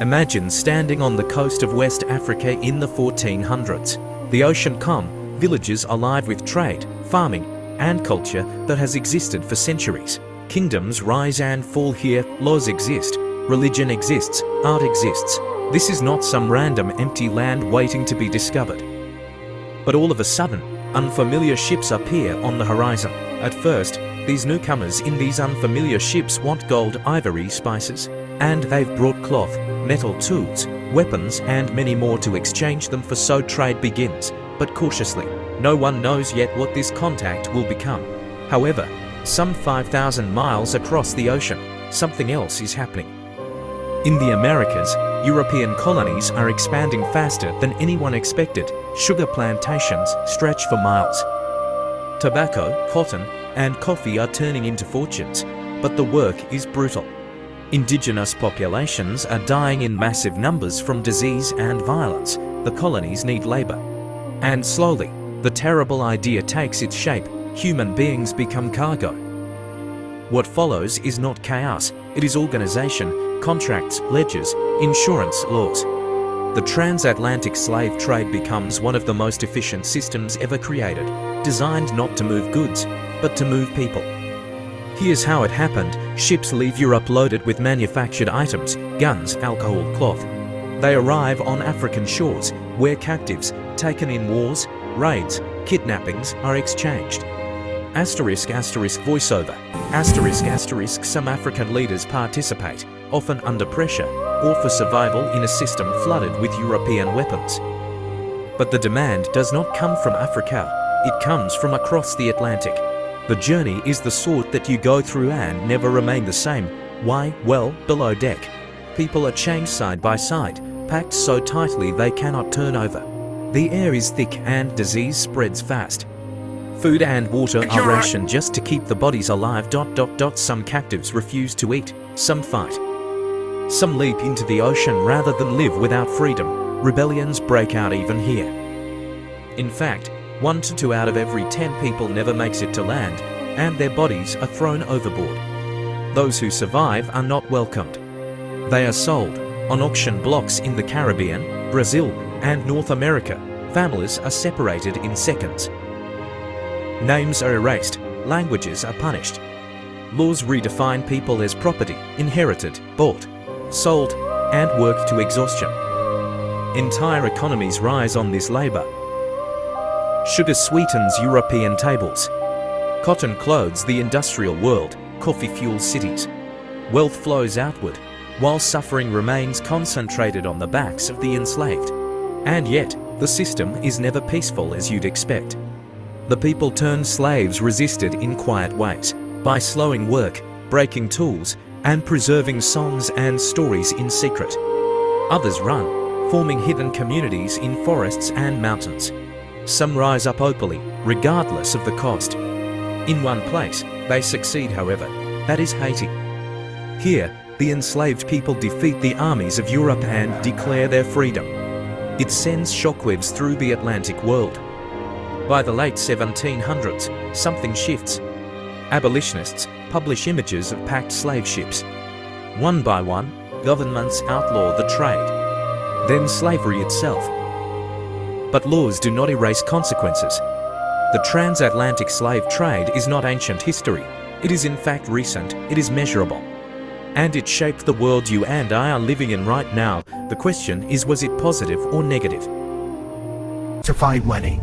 Imagine standing on the coast of West Africa in the 1400s. The ocean calm, villages alive with trade, farming, and culture that has existed for centuries. Kingdoms rise and fall here, laws exist, religion exists, art exists. This is not some random empty land waiting to be discovered. But all of a sudden, unfamiliar ships appear on the horizon. At first, these newcomers in these unfamiliar ships want gold, ivory, spices, and they've brought cloth, metal tools, weapons, and many more to exchange them for. So trade begins, but cautiously. No one knows yet what this contact will become. However, some 5,000 miles across the ocean, something else is happening. In the Americas, European colonies are expanding faster than anyone expected. Sugar plantations stretch for miles. Tobacco, cotton, and coffee are turning into fortunes, but the work is brutal. Indigenous populations are dying in massive numbers from disease and violence. The colonies need labor. And slowly, the terrible idea takes its shape. Human beings become cargo. What follows is not chaos, it is organization, contracts, ledgers, insurance, laws. The transatlantic slave trade becomes one of the most efficient systems ever created, designed not to move goods, but to move people. Here's how it happened. Ships leave Europe loaded with manufactured items, guns, alcohol, cloth. They arrive on African shores, where captives, taken in wars, raids, kidnappings, are exchanged. Asterisk voiceover. Asterisk some African leaders participate, often under pressure, or for survival in a system flooded with European weapons. But the demand does not come from Africa, it comes from across the Atlantic. The journey is the sort that you go through and never remain the same. Why? Well, below deck, people are chained side by side, packed so tightly they cannot turn over. The air is thick and disease spreads fast. Food and water are rationed just to keep the bodies alive. Some captives refuse to eat, some fight. Some leap into the ocean rather than live without freedom. Rebellions break out even here. In fact, 1 to 2 out of every 10 people never makes it to land, and their bodies are thrown overboard. Those who survive are not welcomed. They are sold on auction blocks in the Caribbean, Brazil, and North America. Families are separated in seconds. Names are erased, languages are punished. Laws redefine people as property, inherited, bought, sold, and worked to exhaustion. Entire economies rise on this labor. Sugar sweetens European tables. Cotton clothes the industrial world, coffee fuels cities. Wealth flows outward, while suffering remains concentrated on the backs of the enslaved. And yet, the system is never peaceful as you'd expect. The people turned slaves resisted in quiet ways, by slowing work, breaking tools, and preserving songs and stories in secret. Others run, forming hidden communities in forests and mountains. Some rise up openly, regardless of the cost. In one place, they succeed, however, that is Haiti. Here, the enslaved people defeat the armies of Europe and declare their freedom. It sends shockwaves through the Atlantic world. By the late 1700s, something shifts. Abolitionists publish images of packed slave ships. One by one, governments outlaw the trade. Then slavery itself. But laws do not erase consequences. The transatlantic slave trade is not ancient history. It is in fact recent, it is measurable. And it shaped the world you and I are living in right now. The question is, was it positive or negative? To find money.